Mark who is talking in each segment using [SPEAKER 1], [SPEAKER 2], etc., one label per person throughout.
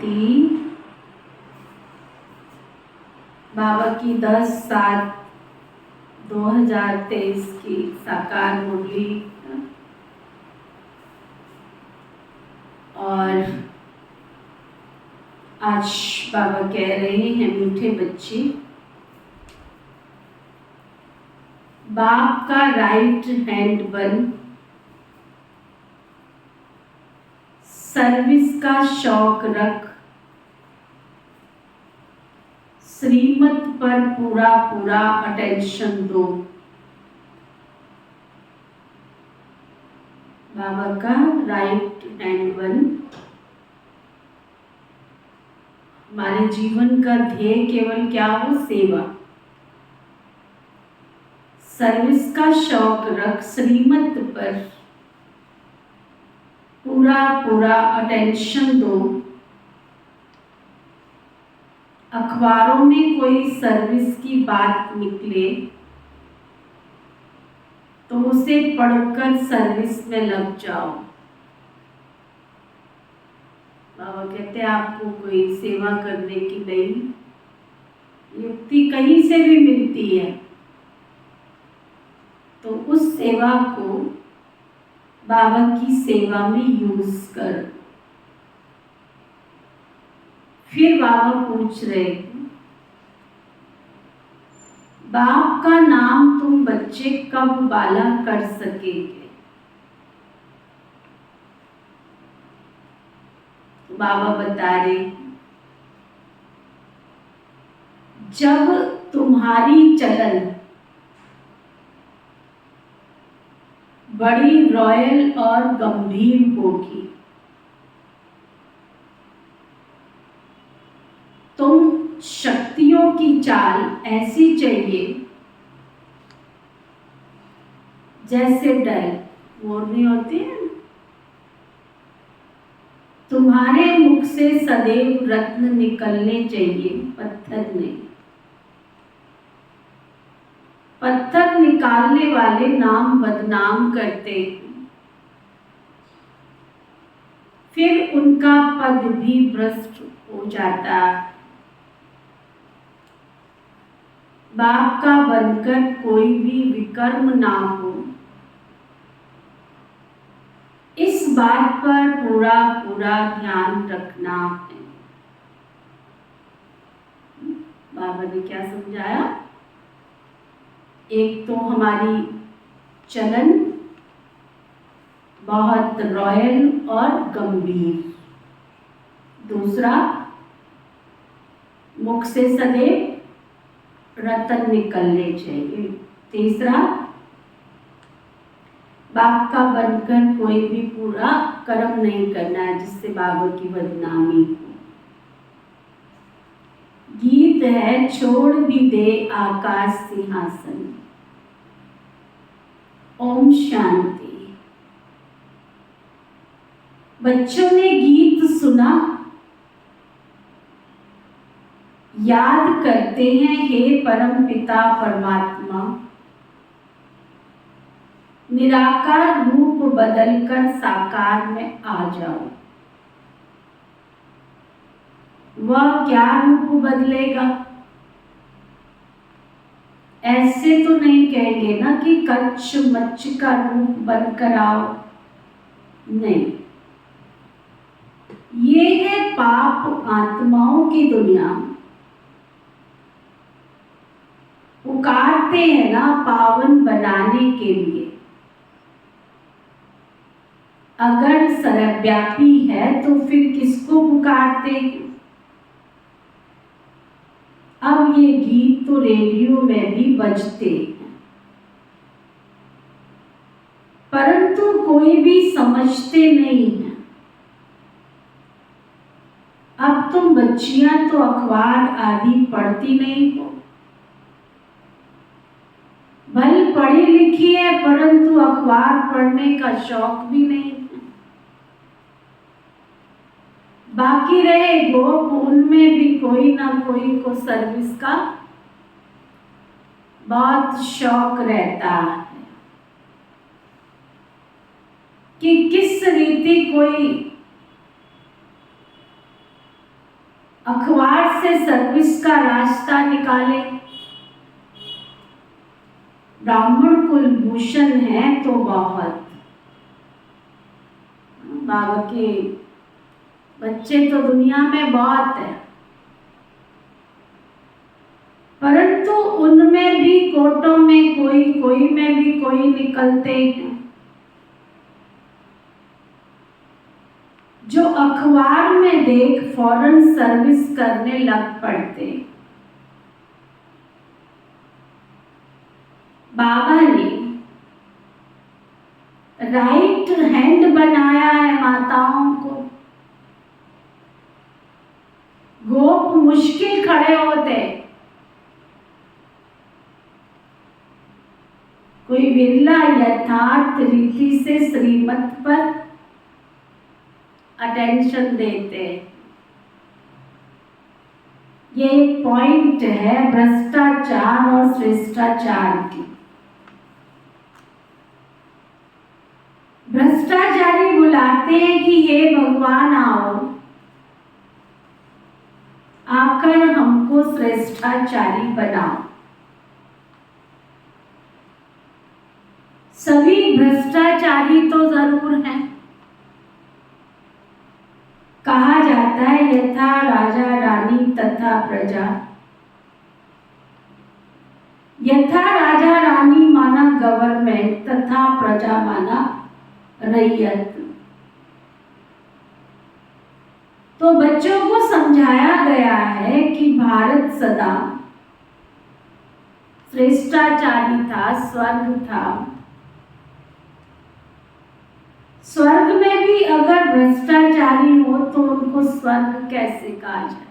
[SPEAKER 1] शांति। बाबा की 10/7/2023 की साकार मुरली और आज बाबा कह रहे हैं मीठे बच्चे, बाप का राइट हैंड बन, सर्विस का शौक रख, श्रीमत पर पूरा पूरा अटेंशन दो। बाबा का राइट हैंड बन। हमारे जीवन का ध्येय केवल क्या हो? सेवा। सर्विस का शौक रख, श्रीमत पर पूरा पूरा अटेंशन दो। अखबारों में कोई सर्विस की बात निकले तो उसे पढ़कर सर्विस में लग जाओ। बाबा कहते हैं आपको कोई सेवा करने की नई युक्ति कहीं से भी मिलती है तो उस सेवा को बाबा की सेवा में यूज कर। फिर बाबा पूछ रहे, बाप का नाम तुम बच्चे कब बाला कर सकेंगे? बाबा बता रहे, जब तुम्हारी चलन बड़ी रॉयल और गंभीर होगी, तुम शक्तियों की चाल ऐसी चाहिए जैसे डर मोरनी होती है। तुम्हारे मुख से सदैव रत्न निकलने चाहिए, पत्थर नहीं। पत्थर निकालने वाले नाम बदनाम करते हैं, फिर उनका पद भी भ्रष्ट हो जाता है। बाप का बनकर कोई भी विकर्म ना हो, इस बात पर पूरा पूरा ध्यान रखना है। बाबा ने क्या समझाया? एक तो हमारी चलन बहुत रॉयल और गंभीर, दूसरा मुख से सदैव रतन निकलने चाहिए, तीसरा बाप का बनकर कोई भी पूरा कर्म नहीं करना है जिससे बाबा की बदनामी हो। गीत है छोड़ भी दे आकाश सिंहासन। ओम शांति। बच्चों ने गीत सुना, याद करते हैं हे परम पिता परमात्मा, निराकार रूप बदलकर साकार में आ जाओ। वह क्या रूप बदलेगा? ऐसे तो नहीं कहेंगे ना कि कच्छ मच्छ का रूप बनकर आओ, नहीं। ये है पाप आत्माओं की दुनिया। पुकारते हैं ना पावन बनाने के लिए। अगर सर्वव्यापी है तो फिर किसको पुकारते? अब ये गीत तो रेडियो में भी बजते हैं, परंतु कोई भी समझते नहीं है। अब तुम बच्चियां तो अखबार आदि पढ़ती नहीं हो, भले पढ़ी लिखी है परंतु अखबार पढ़ने का शौक भी नहीं है। बाकी रहे गोप, उनमें भी कोई ना कोई को सर्विस का बहुत शौक रहता है कि किस रीति कोई अखबार से सर्विस का रास्ता निकाले। ब्राह्मण कुलभूषण है तो बहुत। बाबा के बच्चे तो दुनिया में बहुत है, परंतु उनमें भी कोटों में कोई में भी कोई निकलते हैं जो अखबार में देख फौरन सर्विस करने लग पड़ते। बाबा ने राइट हैंड बनाया है माताओं को। गोप मुश्किल खड़े होते, कोई विरला यथार्थ रीति से श्रीमत पर अटेंशन देते। ये एक पॉइंट है भ्रष्टाचार और श्रेष्ठाचार की। भ्रष्टाचारी बुलाते हैं कि हे भगवान आओ, आकर हमको श्रेष्ठाचारी बनाओ। सभी भ्रष्टाचारी तो जरूर हैं। कहा जाता है यथा राजा रानी तथा प्रजा। यथा राजा रानी माना गवर्नमेंट तथा प्रजा माना रैयत। तो बच्चों को समझाया गया है कि भारत सदा श्रेष्ठाचारी था, स्वर्ग था। स्वर्ग में भी अगर भ्रष्टाचारी हो तो उनको स्वर्ग कैसे कहा जाए?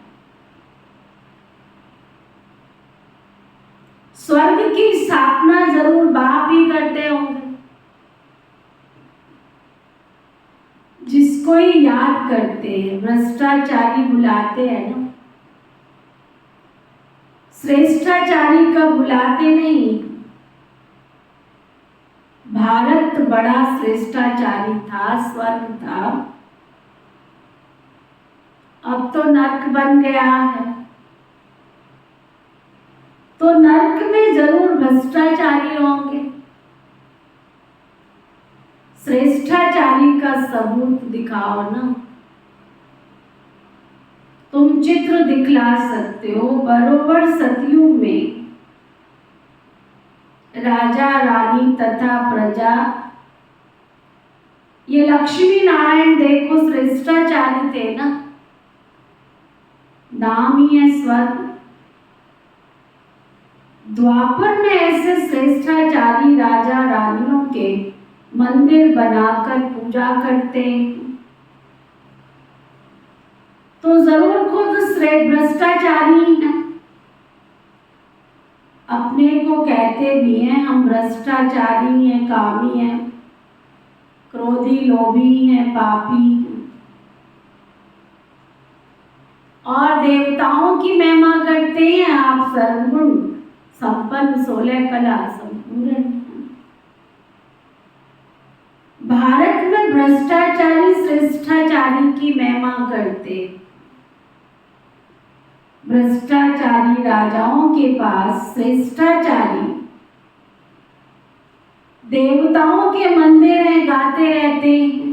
[SPEAKER 1] स्वर्ग की स्थापना जरूर बाप ही करते होंगे, जिसको ही याद करते हैं। भ्रष्टाचारी बुलाते हैं ना, श्रेष्ठाचारी का बुलाते नहीं। भारत बड़ा श्रेष्ठाचारी था, स्वर्ग था। अब तो नर्क बन गया है। तो नर्क में जरूर भ्रष्टाचारी होंगे। श्रेष्ठाचारी का सबूत दिखाओ ना। तुम चित्र दिखला सकते हो। बरोबर सतयुग में राजा रानी तथा प्रजा, ये लक्ष्मी नारायण देखो श्रेष्ठाचारी थे ना, नाम ही है स्वर्ग। द्वापर में ऐसे श्रेष्ठाचारी राजा रानियों के मंदिर बनाकर पूजा करते, तो जरूर खुद भ्रष्टाचारी हैं। अपने को कहते भी हैं हम भ्रष्टाचारी हैं, कामी हैं, क्रोधी, लोभी हैं, पापी हैं। और देवताओं की महिमा करते हैं आप सर्वगुण संपन्न 16 कला संपूर्ण। भारत में भ्रष्टाचारी श्रेष्ठाचारी की महिमा करते। भ्रष्टाचारी राजाओं के पास श्रेष्ठाचारी देवताओं के मंदिर हैं, गाते रहते हैं,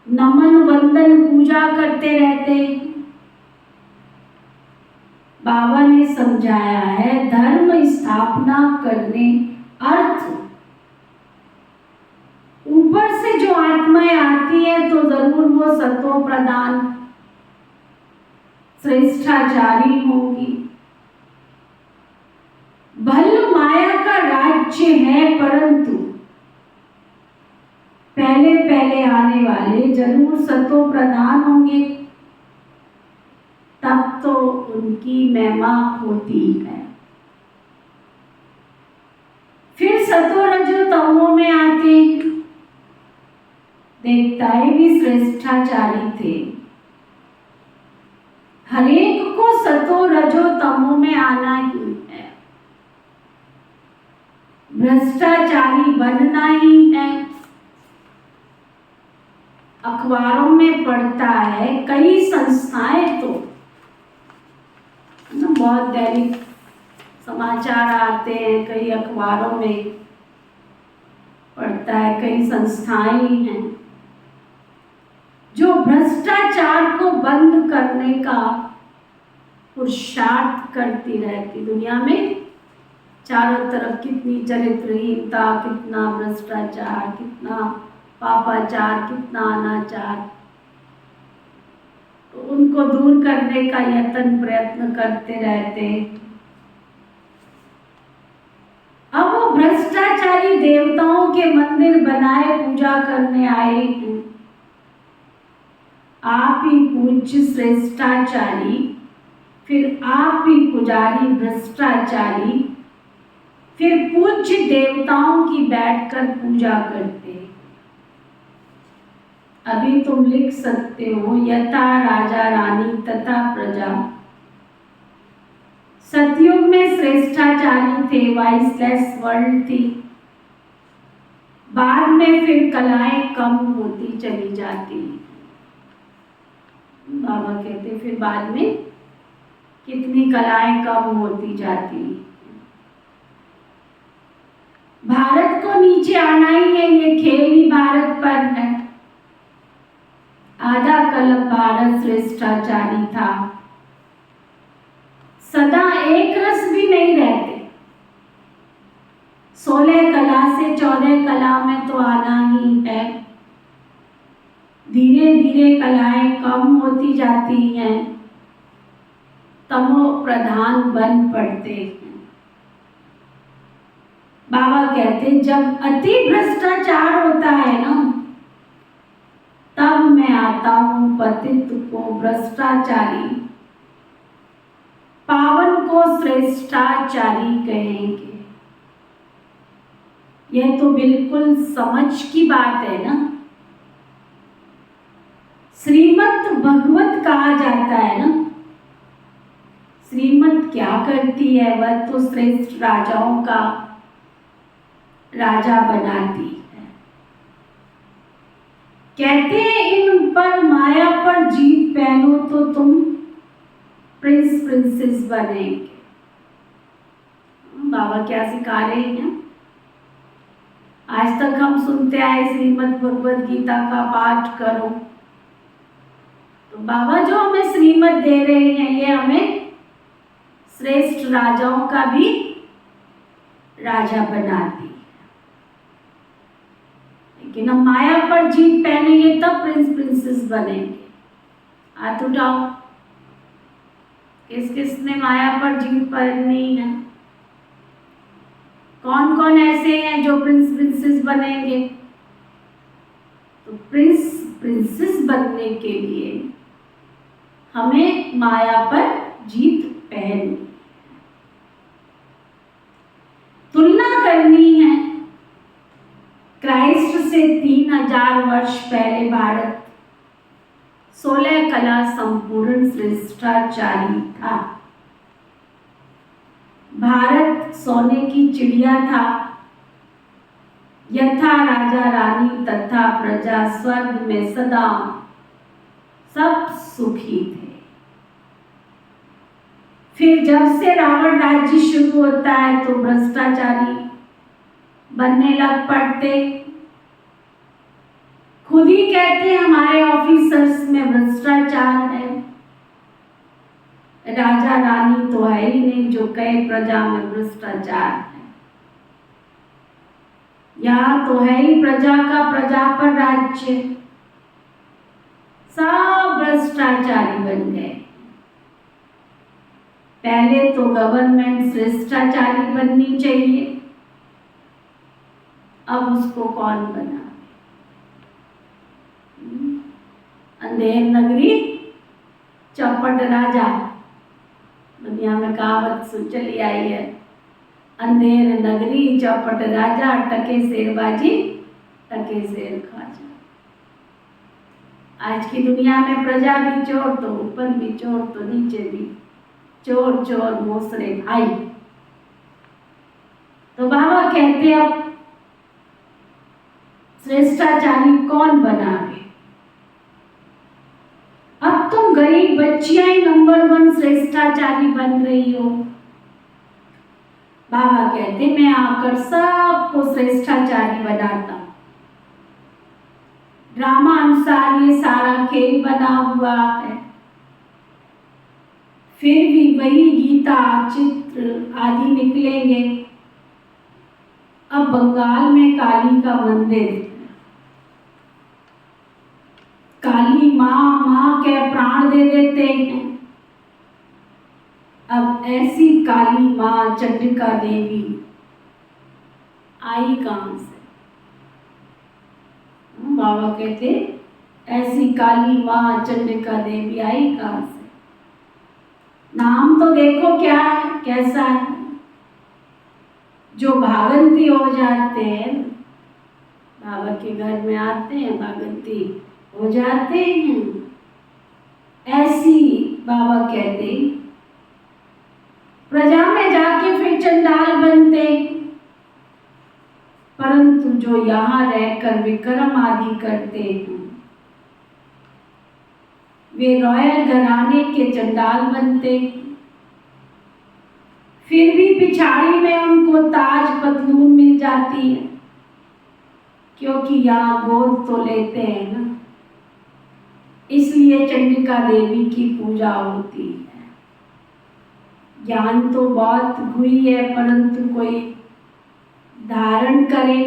[SPEAKER 1] नमन वंदन पूजा करते रहते हैं। बाबा ने समझाया है धर्म स्थापना करने अर्थ ऊपर से जो आत्माएं आती है तो जरूर वो सतो प्रदान श्रेष्ठाचारी होगी। भल माया का राज्य है, परंतु पहले पहले आने वाले जरूर सतो प्रधान होंगे, तब तो उनकी महिमा होती है। फिर सतो रजो तमो में आते देवताएं भी श्रेष्ठाचारी थे। हरेक को सतो रजो तमो में आना ही है, भ्रष्टाचारी बनना ही है। अखबारों में पढ़ता है, कई संस्थाएं तो बहुत दैनिक समाचार आते हैं, कई अखबारों में पढ़ता है, कई संस्थाएं हैं जो भ्रष्टाचार को बंद करने का पुरुषार्थ करती रहती। दुनिया में चारों तरफ कितनी चरित्रहीनता, कितना भ्रष्टाचार, कितना पापाचार, कितना अनाचार, तो उनको दूर करने का यत्न प्रयत्न करते रहते। अब वो भ्रष्टाचारी देवताओं के मंदिर बनाए पूजा करने आए हैं। आप ही पूज्य श्रेष्ठाचारी, फिर आप ही पुजारी भ्रष्टाचारी, फिर पूज्य देवताओं की बैठकर पूजा करते। अभी तुम लिख सकते हो, यथा राजा रानी तथा प्रजा। सतयुग में श्रेष्ठाचारी थे, वाइसलेस वर्ल्ड थी। बाद में फिर कलाएं कम होती चली जाती। बाबा कहते फिर बाद में कितनी कलाएं कम होती जाती। भारत को नीचे आना ही है, ये खेल ही भारत पर है। आधा कल्प भारत श्रेष्ठाचारी था, सदा एक रस भी नहीं रहते। 16 कला से 14 कला में तो आना ही है। धीरे धीरे कलाएं कम होती जाती हैं, तमो प्रधान बन पड़ते हैं। बाबा कहते जब अति भ्रष्टाचार होता है ना, तब मैं आता हूं पतित को भ्रष्टाचारी, पावन को श्रेष्ठाचारी कहेंगे। यह तो बिल्कुल समझ की बात है ना। श्रीमद् भगवत कहा जाता है ना। श्रीमद् क्या करती है? वह तो श्रेष्ठ राजाओं का राजा बनाती है। कहते हैं इन पर माया पर जीत पहनो तो तुम प्रिंस प्रिंसेस बनेंगे। बाबा क्या सिखा रहे हैं? आज तक हम सुनते आए श्रीमद् भगवत गीता का पाठ करो, तो बाबा जो हमें श्रीमद् दे रहे हैं, ये हमें श्रेष्ठ राजाओं का भी राजा बनाती है। लेकिन हम माया पर जीत पहनेंगे तब प्रिंस प्रिंसेस बनेंगे। हाथ उठाओ, किस किस ने माया पर जीत पहननी है? कौन कौन ऐसे हैं जो प्रिंस प्रिंसेस बनेंगे? तो प्रिंस प्रिंसेस बनने के लिए हमें माया पर जीत पहननी, तुलना करनी है। क्राइस्ट से 3000 वर्ष पहले भारत 16 कला संपूर्ण श्रेष्ठाचारी था। भारत सोने की चिड़िया था। यथा राजा रानी तथा प्रजा स्वर्ग में सदा सब सुखी थे। फिर जब से रावण राज्य शुरू होता है तो भ्रष्टाचारी बनने लग पड़ते। खुद ही कहते हमारे ऑफिसर्स में भ्रष्टाचार है। राजा रानी तो है ही नहीं जो कहे प्रजा में भ्रष्टाचार है। यहाँ तो है ही प्रजा का प्रजा पर राज्य। सब भ्रष्टाचारी बन गए। पहले तो गवर्नमेंट श्रेष्ठाचारी बननी चाहिए, अब उसको कौन बना? अंधेर नगरी चौपट राजा, दुनिया में कहावत चली आई है। अंधेर नगरी चौपट राजा, टके शेरबाजी टके शेर खाजा। आज की दुनिया में प्रजा भी चोर, तो ऊपर भी चोर, तो नीचे भी चोर, चोर मोसरे भाई। तो बाबा कहते अब श्रेष्ठाचारी कौन बनावे? गरीब बच्चियां ही नंबर 1 श्रेष्ठाचारी बन रही हो। बाबा कहते मैं आकर सबको श्रेष्ठाचारी बनाता। ड्रामा अनुसार ये सारा खेल बना हुआ है, फिर भी वही गीता चित्र आदि निकलेंगे। अब बंगाल में काली का मंदिर, काली माँ माँ के प्राण दे देते हैं। अब ऐसी काली माँ चंडिका देवी आई कहां से? बाबा कहते ऐसी काली माँ चंडिका देवी आई कहां से? नाम तो देखो क्या है, कैसा है। जो भागंती हो जाते हैं, बाबा के घर में आते हैं, भागंती हो जाते हैं। ऐसी बाबा कहते प्रजा में जाके फिर चंडाल बनते, परंतु जो यहाँ रहकर विक्रम आदि करते हैं वे रॉयल घराने के चंडाल बनते। फिर भी पिछाड़ी में उनको ताज पतलून मिल जाती है, क्योंकि यहाँ गोद तो लेते हैं ना, इसलिए चंडिका देवी की पूजा होती है। ज्ञान तो बहुत हुई है, परंतु कोई धारण करे।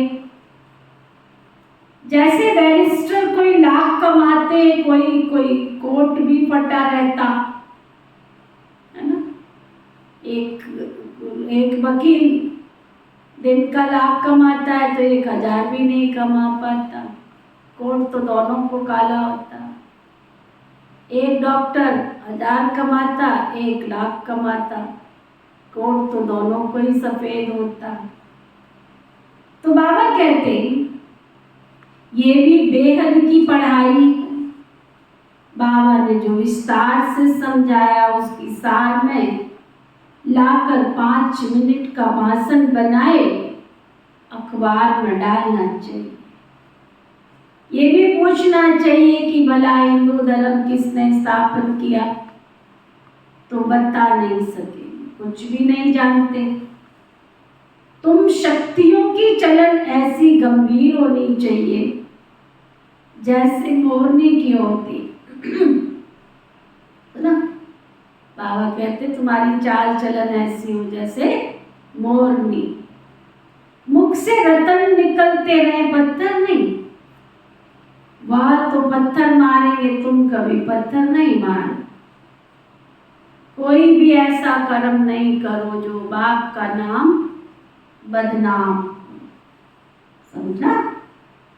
[SPEAKER 1] जैसे बैरिस्टर कोई लाख कमाते, कोई कोट भी फटा रहता है ना। एक वकील दिन का लाख कमाता है तो 1000 भी नहीं कमा पाता, कोट तो दोनों को काला होता। एक डॉक्टर 1000 कमाता, 1 लाख कमाता, कोट तो दोनों को ही सफेद होता। तो बाबा कहते ये भी बेहद की पढ़ाई है। बाबा ने जो विस्तार से समझाया उसकी सार में लाकर 5 मिनट का भाषण बनाए अखबार में डालना चाहिए। ये भी पूछना चाहिए कि भला हिंदू धर्म किसने स्थापन किया, तो बता नहीं सके, कुछ भी नहीं जानते। तुम शक्तियों की चलन ऐसी गंभीर होनी चाहिए जैसे मोरनी की होती है ना। बाबा कहते तुम्हारी चाल चलन ऐसी हो जैसे मोरनी। मुख से रतन निकलते रहे, पत्थर नहीं। वह तो पत्थर मारेंगे, तुम कभी पत्थर नहीं मारो। कोई भी ऐसा कर्म नहीं करो जो बाप का नाम बदनाम, समझा।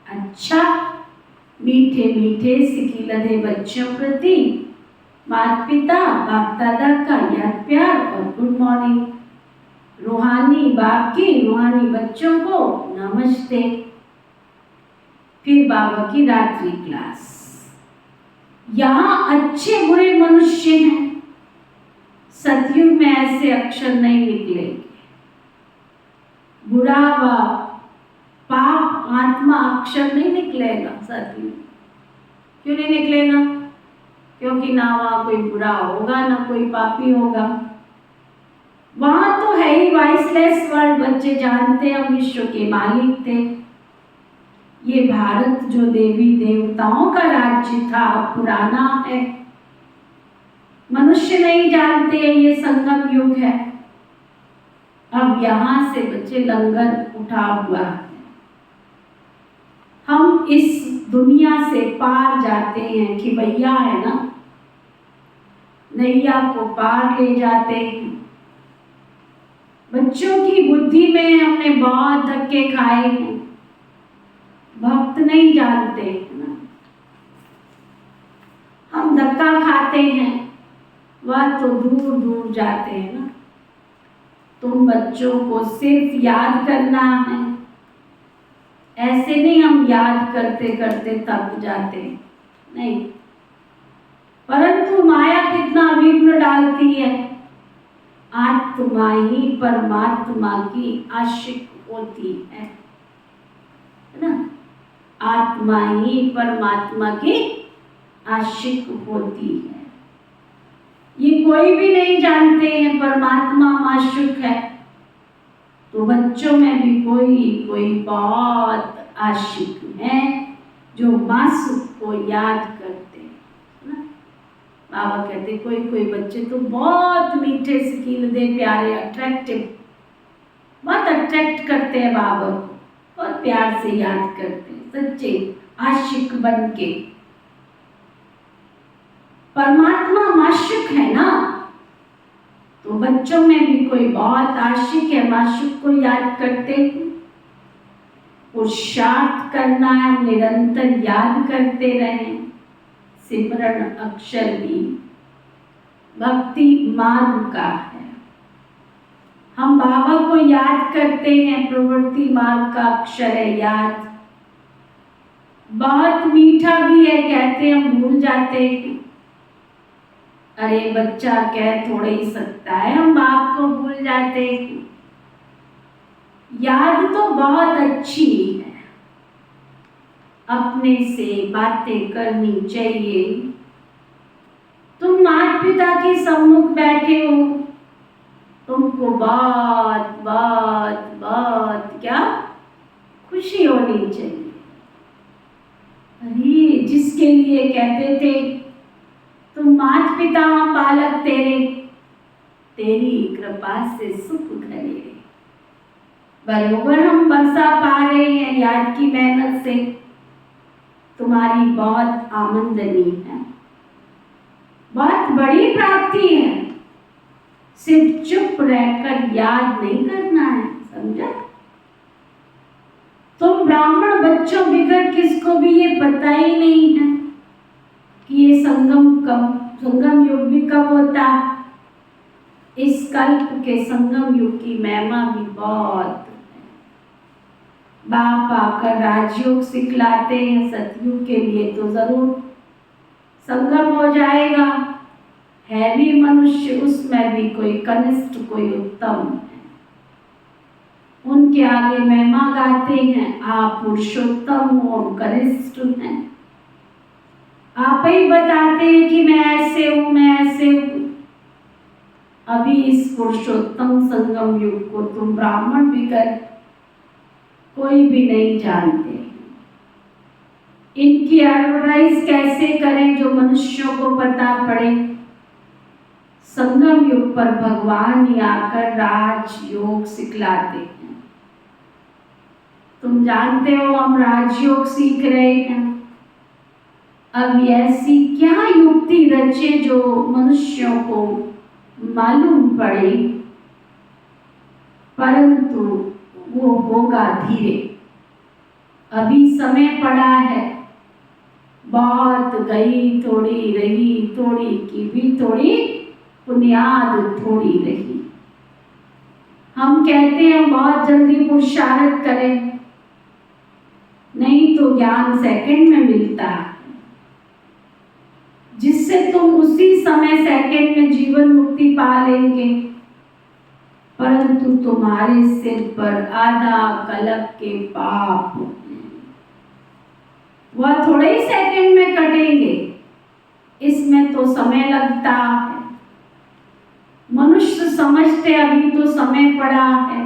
[SPEAKER 1] अच्छा, मीठे मीठे सिकी लदे बच्चों प्रति माता पिता बाप दादा का याद प्यार और गुड मॉर्निंग। रूहानी बाप की रूहानी बच्चों को नमस्ते। फिर बाबा की रात्रि क्लास। यहाँ अच्छे बुरे मनुष्य हैं, सतयुग में ऐसे अक्षर नहीं निकलेंगे। बुरा व पाप आत्मा अक्षर नहीं निकलेगा सतयुग। क्यों नहीं निकलेगा? क्योंकि ना वहाँ कोई बुरा होगा ना कोई पापी होगा। वहां तो है ही वॉइसलेस वर्ल्ड। बच्चे जानते हैं हम विश्व के मालिक थे। ये भारत जो देवी देवताओं का राज्य था पुराना है। मनुष्य नहीं जानते ये संगम युग है। अब यहाँ से बच्चे लंगर उठा हुआ है। हम इस दुनिया से पार जाते हैं कि भैया है ना, नैया को पार ले जाते हैं। बच्चों की बुद्धि में हमने बहुत धक्के खाए हैं। भक्त नहीं जानते ना, हम धक्का खाते हैं, वह तो दूर दूर जाते हैं ना। तुम बच्चों को सिर्फ याद करना है, ऐसे नहीं हम याद करते करते थक जाते नहीं। परंतु माया कितना विघ्न डालती है। आत्मा ही परमात्मा की आशिक होती है ना। आत्मा ही परमात्मा की आशिक होती है। ये कोई भी नहीं जानते हैं परमात्मा माशूक है। तो बच्चों में भी कोई कोई बहुत आशिक है जो मासूक को याद करते हैं ना। बाबा कहते कोई कोई बच्चे तो बहुत मीठे सिकीलदे प्यारे अट्रैक्टिव, बहुत अट्रैक्ट करते हैं बाबा को और प्यार से याद करते हैं, सच्चे आशिक बन के। परमात्मा माशूक है ना, तो बच्चों में भी कोई बहुत आशिक है, माशूक को याद करते हैं। पुरुषार्थ करना है, निरंतर याद करते रहें। सिमरन अक्षर भी भक्ति मार्ग का है। हम बाबा को याद करते हैं, प्रवृत्ति मार्ग का अक्षर है याद। बहुत मीठा भी है, कहते हम भूल जाते हैं। अरे बच्चा कह थोड़ा ही सकता है, हम बाप को भूल जाते हैं। याद तो बहुत अच्छी है, अपने से बातें करनी चाहिए। तुम माता पिता के सम्मुख बैठे हो, तुमको बहुत बहुत बहुत क्या खुशी होनी चाहिए। अरे जिसके लिए कहते थे तुम माता पिता बालक तेरे, तेरी कृपा से सुख घरे। बरोबर हम बरसा पा रहे हैं याद की मेहनत से। तुम्हारी बहुत आमदनी है, बहुत बड़ी प्राप्ति है। सिर्फ चुप रहकर याद नहीं करना है, समझा। तुम ब्राह्मण बच्चों बिगड़ किसको भी ये पता ही नहीं है कि ये संगम युग भी कब होता। इस कल्प के संगम युग की महिमा भी बहुत है। बाप आकर राजयोग सिखलाते हैं, सतयुग के लिए तो जरूर संगम हो जाएगा। है भी मनुष्य, उसमें भी कोई कनिष्ठ कोई उत्तम है। उनके आगे महिमा गाते हैं, आप पुरुषोत्तम हो, हम कनिष्ठ हैं। आप ही बताते हैं कि मैं ऐसे हूं, मैं ऐसे हूं। अभी इस पुरुषोत्तम संगम युग को तुम ब्राह्मण भी कर कोई भी नहीं जानते। इनकी एडवर्टाइज कैसे करें जो मनुष्यों को पता पड़े। संगम युग पर भगवान ही आकर राजयोग सिखलाते हैं। तुम जानते हो हम राजयोग सीख रहे हैं। अब ऐसी क्या युक्ति रचे जो मनुष्यों को मालूम पड़े, परंतु वो होगा धीरे। अभी समय पड़ा है, बहुत गई थोड़ी रही, थोड़ी की भी थोड़ी बुनियाद थोड़ी रही। हम कहते हैं बहुत जल्दी पुरुषार्थ करें, नहीं तो ज्ञान सेकंड में मिलता है, जिससे तुम उसी समय सेकंड में जीवन मुक्ति पा लेंगे। परंतु तुम्हारे सिर पर आधा कल्प के पाप वह थोड़े ही सेकंड में कटेंगे, इसमें तो समय लगता है। मनुष्य समझते अभी तो समय पड़ा है,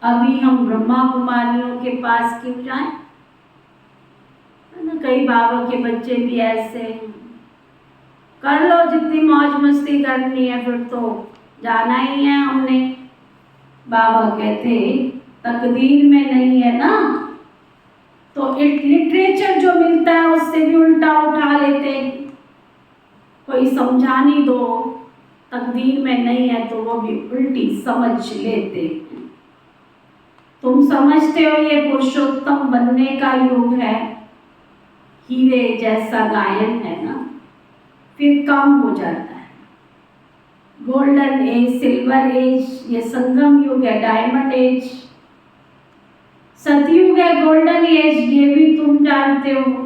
[SPEAKER 1] अभी हम ब्रह्मा कुमारियों के पास क्यों जाएं। कई बाबा के बच्चे भी ऐसे हैं, कर लो जितनी मौज मस्ती करनी है, फिर तो जाना ही है हमने। बाबा कहते तकदीर में नहीं है ना, तो लिटरेचर जो मिलता है उससे भी उल्टा उठा लेते। कोई समझा नहीं दो, तकदीर में नहीं है तो वो भी उल्टी समझ लेते। तुम समझते हो ये पुरुषोत्तम बनने का युग है, हीरे जैसा गायन है ना, फिर कम हो जाता है। गोल्डन एज, सिल्वर एज, ये संगम युग है, डायमंड एज। सतयुग है, गोल्डन एज, ये भी तुम जानते हो।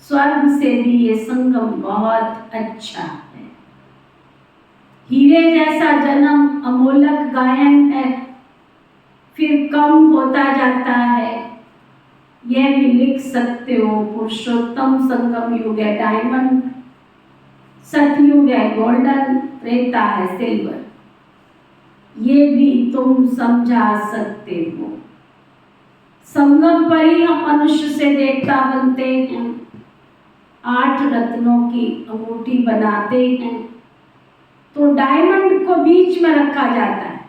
[SPEAKER 1] स्वर्ग से भी ये संगम बहुत अच्छा है। हीरे जैसा जन्म अमोलक गायन है, फिर कम होता जाता है। यह भी लिख सकते हो, पुरुषोत्तम संगम युग है, डायमंड सतयुग है गोल्डन, त्रेता है सिल्वर, ये भी तुम समझा सकते हो। संगम पर ही हम मनुष्य से देवता बनते हैं, 8 रत्नों की अंगूठी बनाते हैं, तो डायमंड को बीच में रखा जाता है,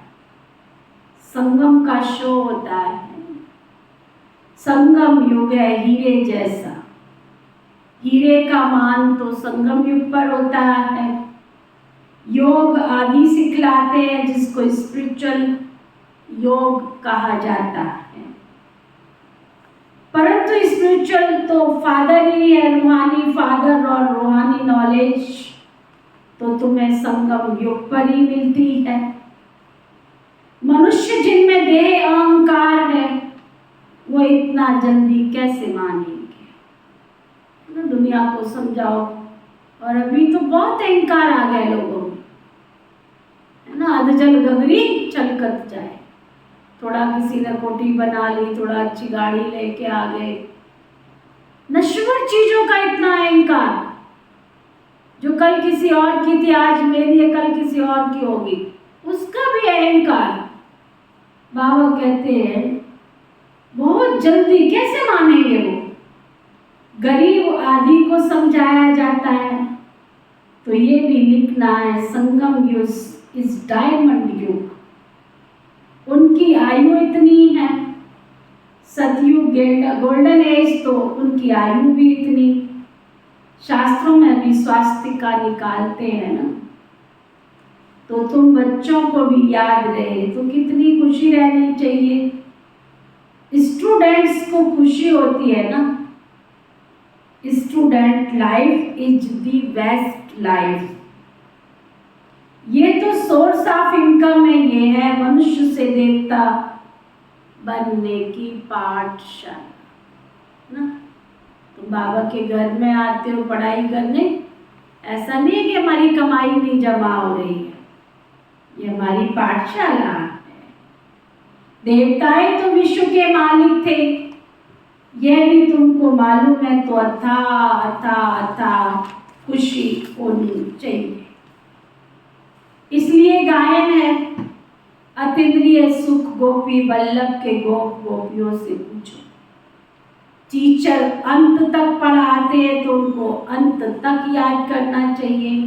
[SPEAKER 1] संगम का शो होता है। संगम युग है हीरे जैसा, हीरे का मान तो संगम युग पर होता है। योग आदि सिखलाते हैं जिसको स्पिरिचुअल योग कहा जाता है, परंतु स्पिरिचुअल तो फादर ही है, रूहानी फादर, और रूहानी नॉलेज तो तुम्हें संगम युग पर ही मिलती है। मनुष्य जिनमें देह अहंकार है वो इतना जल्दी कैसे मानेंगे, दुनिया को समझाओ। और अभी तो बहुत अहंकार आ गया लोगों में, है ना, अधजल गगरी छलकत जाए। थोड़ा किसी ने कोठी बना ली, थोड़ा अच्छी गाड़ी लेके आ गए, नश्वर चीजों का इतना अहंकार, जो कल किसी और की थी आज मेरी है, कल किसी और की होगी, उसका भी अहंकार। बाबा कहते हैं बहुत जल्दी कैसे मानेंगे वो। गरीब आदि को समझाया जाता है, तो ये भी लिखना है संगम युग इस डायमंड युग, उनकी आयु इतनी है। सतयुग गोल्डन एज तो उनकी आयु भी इतनी। शास्त्रों में भी स्वास्तिका निकालते हैं ना, तो तुम बच्चों को भी याद रहे तो कितनी खुशी रहनी चाहिए। स्टूडेंट्स को खुशी होती है ना, student life is the best life. ये तो सोर्स ऑफ इनकम है, ये है मनुष्य से देवता बनने की पाठशाला ना। तो बाबा के घर में आते हो पढ़ाई करने, ऐसा नहीं है कि हमारी कमाई नहीं जमा हो रही है, ये हमारी पाठशाला है। देवताएं तो विश्व के मालिक थे, यह भी तुमको मालूम है, तो अथा खुशी होनी चाहिए। इसलिए गायन है अतीन्द्रिय सुख गोपी वल्लभ के गोप गोपियों से पूछो। टीचर अंत तक पढ़ाते हैं तो उनको अंत तक याद करना चाहिए।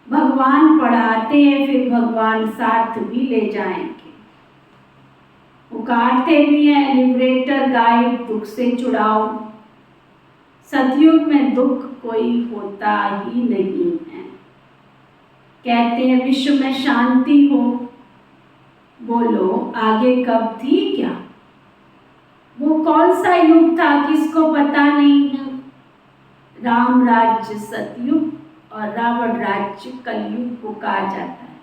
[SPEAKER 1] भगवान पढ़ाते हैं फिर भगवान साथ भी ले जाएंगे। पुकारते भी हैं लिबरेटर गाइड, दुख से छुड़ाओ। सतयुग में दुख कोई होता ही नहीं है। कहते हैं विश्व में शांति हो, बोलो आगे कब थी क्या? वो कौन सा युग था किसको पता नहीं है। राम राज्य सतयुग और रावण राज्य कलयुग को कहा जाता है,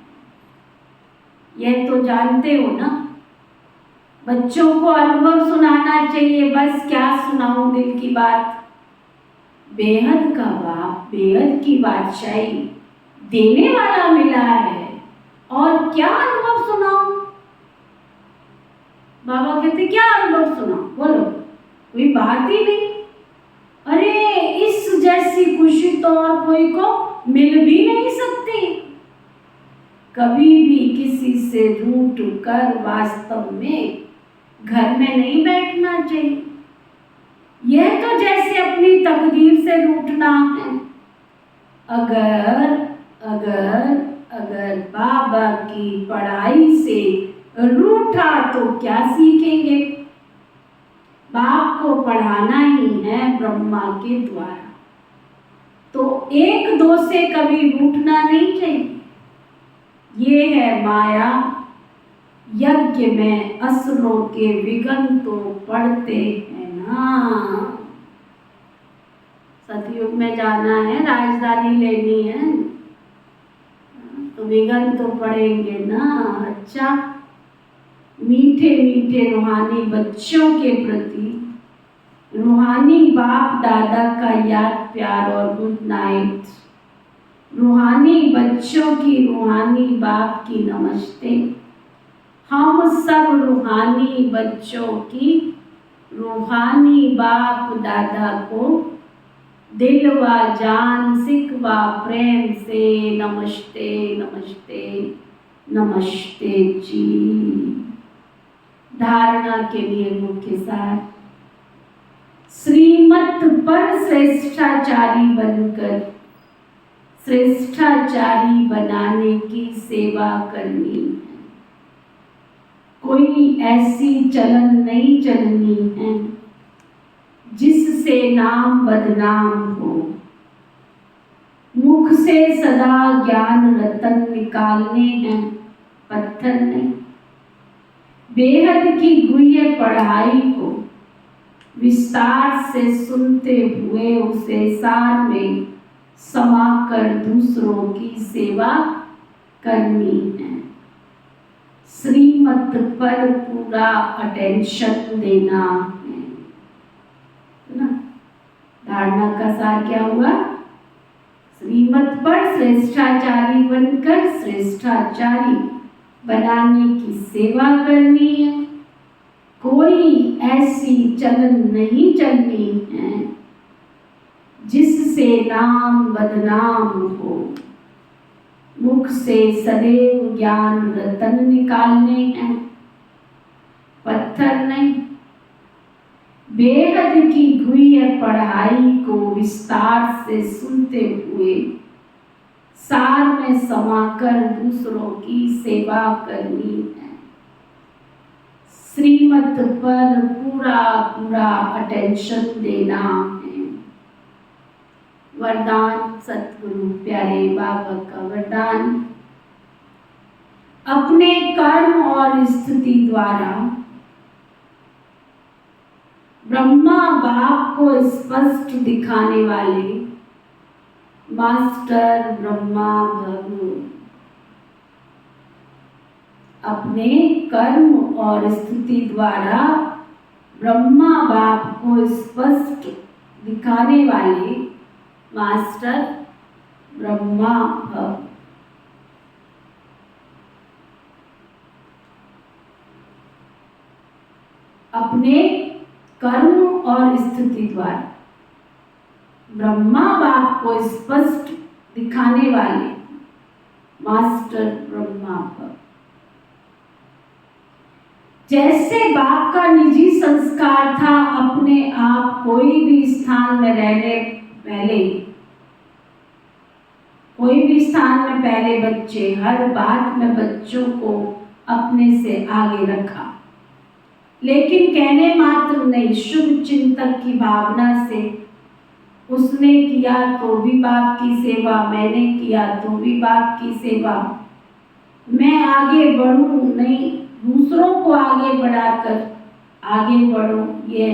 [SPEAKER 1] यह तो जानते हो ना। बच्चों को अनुभव सुनाना चाहिए, बस क्या सुनाऊं दिल की बात। बेहद का बाप बेहद की बादशाही देने वाला मिला है, और क्या अनुभव सुनाऊं। बाबा कहते क्या अनुभव सुनाऊं, बोलो, कोई बात ही नहीं। अरे इस जैसी खुशी तो और कोई को मिल भी नहीं सकती। कभी भी किसी से रूठ कर वास्तव में घर में नहीं बैठना चाहिए। यह तो जैसे अपनी तकदीर से रूठना है। अगर बाबा की पढ़ाई से रूठा तो क्या सीखेंगे। बाप को पढ़ाना ही है ब्रह्मा के द्वारा, तो एक दो से कभी रूठना नहीं चाहिए। ये है माया यज्ञ में असुरों के विघ्न तो पड़ते हैं ना। सतयुग में जाना है, राजधानी लेनी है, तो विघ्न तो पड़ेंगे ना। अच्छा, मीठे मीठे रूहानी बच्चों के प्रति रूहानी बाप दादा का याद प्यार और गुड नाइट। रूहानी बच्चों की रूहानी बाप की नमस्ते। हम सब रूहानी बच्चों की रूहानी बाप दादा को दिल व जान सिक व प्रेम से नमस्ते नमस्ते नमस्ते जी। धारणा के लिए मुख्य सार, श्रीमत पर श्रेष्ठाचारी बनकर श्रेष्ठाचारी बनाने की सेवा करनी है। कोई ऐसी चलन नहीं चलनी है जिससे नाम बदनाम हो। मुख से सदा ज्ञान रतन निकालने हैं, पत्थर नहीं। बेहद की गुह्य पढ़ाई को विस्तार से सुनते हुए उसे सार में समाकर दूसरों की सेवा करनी है। श्रीमत पर पूरा अटेंशन देना है ना। धारणा का सार क्या हुआ? श्रीमत पर श्रेष्ठाचारी बनकर श्रेष्ठाचारी बनाने की सेवा करनी है। कोई ऐसी चलन नहीं चलनी है जिससे नाम बदनाम हो। मुख से सदैव ज्ञान रतन निकालने हैं, पत्थर नहीं। बेहद की गुह्य पढ़ाई को विस्तार से सुनते हुए सार में समाकर दूसरों की सेवा करनी है। श्रीमत पर पूरा पूरा अटेंशन देना है। वरदान सतगुरु प्यारे बाबा का वरदान, अपने कर्म और स्थिति द्वारा ब्रह्मा बाप को स्पष्ट दिखाने वाले मास्टर ब्रह्मा भव। अपने कर्म और स्थिति द्वारा ब्रह्मा बाप को स्पष्ट दिखाने वाले मास्टर ब्रह्मा भव। अपने कर्म और स्थिति द्वारा ब्रह्मा बाप को स्पष्ट दिखाने वाले मास्टर ब्रह्मा भव। जैसे बाप का निजी संस्कार था अपने आप कोई भी स्थान में रहने पहले, कोई भी स्थान में पहले बच्चे, हर बात में बच्चों को अपने से आगे रखा, लेकिन कहने मात्र नहीं, शुभ चिंतक की भावना से उसने किया तो भी बाप की सेवा, मैंने किया तो भी बाप की सेवा। मैं आगे बढ़ूं नहीं, दूसरों को आगे बढ़ाकर आगे बढ़ो। ये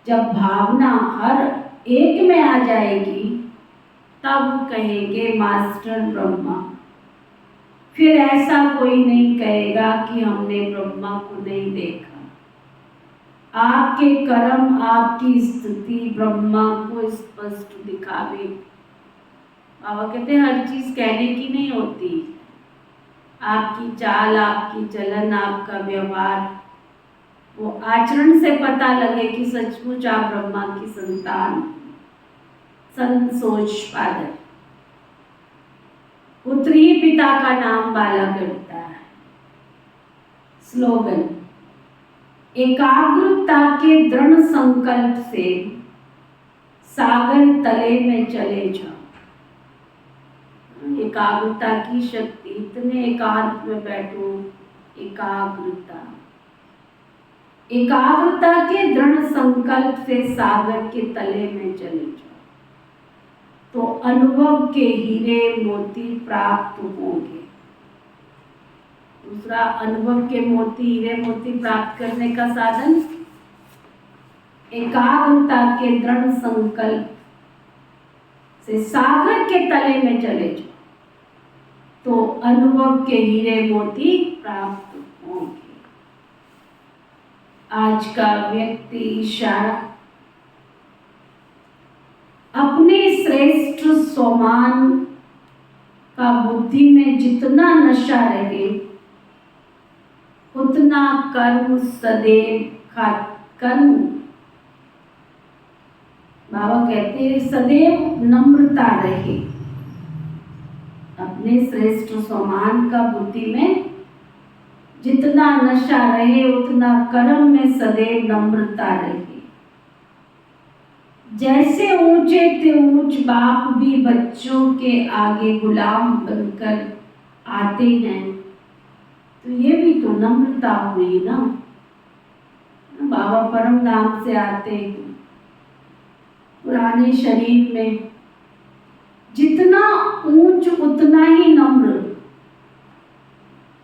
[SPEAKER 1] जब भावना हर एक में आ जाएगी तब कहेंगे मास्टर ब्रह्मा। फिर ऐसा कोई नहीं कहेगा कि हमने ब्रह्मा को नहीं देखा। आपके कर्म, आपकी स्थिति ब्रह्मा को स्पष्ट दिखावे। बाबा कहते हैं हर चीज कहने की नहीं होती। आपकी चाल, आपकी चलन, आपका व्यवहार, वो आचरण से पता लगे कि सचमुच आप ब्रह्मा की संतान। संत सोच फादर, पुत्र ही पिता का नाम बाला करता है। स्लोगन, एकाग्रता के दृढ़ संकल्प से सागर तले में चले जाओ। एकाग्रता की शक्ति, इतने एकांत में बैठो। एकाग्रता, एकाग्रता के दृढ़ संकल्प से सागर के तले में चले जाओ तो अनुभव के हीरे मोती प्राप्त होंगे। दूसरा, अनुभव के मोती, हीरे मोती प्राप्त करने का साधन एकाग्रता के दृढ़ संकल्प से सागर के तले में चले जाओ तो अनुभव के हीरे मोती प्राप्त होंगे। आज का व्यक्ति इशारा, अपने श्रेष्ठ स्वमान का बुद्धि में जितना नशा रहे उतना कर्म सदैव कर्म बाबा कहते हैं सदैव नम्रता रहे, अपने श्रेष्ठ समान का बुद्धि में जितना नशा रहे उतना कर्म में सदैव नम्रता रहे। जैसे ऊंचे ते ऊंच बाप भी बच्चों के आगे गुलाम बनकर आते हैं, तो ये भी तो नम्रता हुई ना। बाबा परम धाम से आते हैं पुराने शरीर में, जितना ऊंच उतना ही नम्र,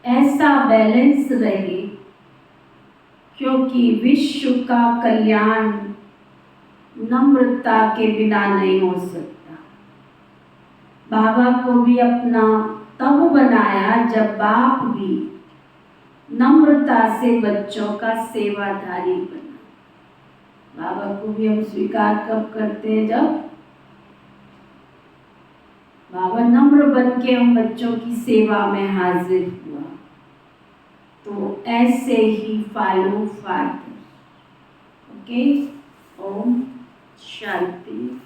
[SPEAKER 1] ऐसा बैलेंस रहे, क्योंकि विश्व का कल्याण नम्रता के बिना नहीं हो सकता। बाबा को भी अपना तब बनाया जब बाप भी नम्रता से बच्चों का सेवाधारी बना। बाबा को भी हम स्वीकार कब करते हैं? जब बाबा नम्र बन के हम बच्चों की सेवा में हाजिर हुआ। तो ऐसे ही follow father. Okay, Om Shanti.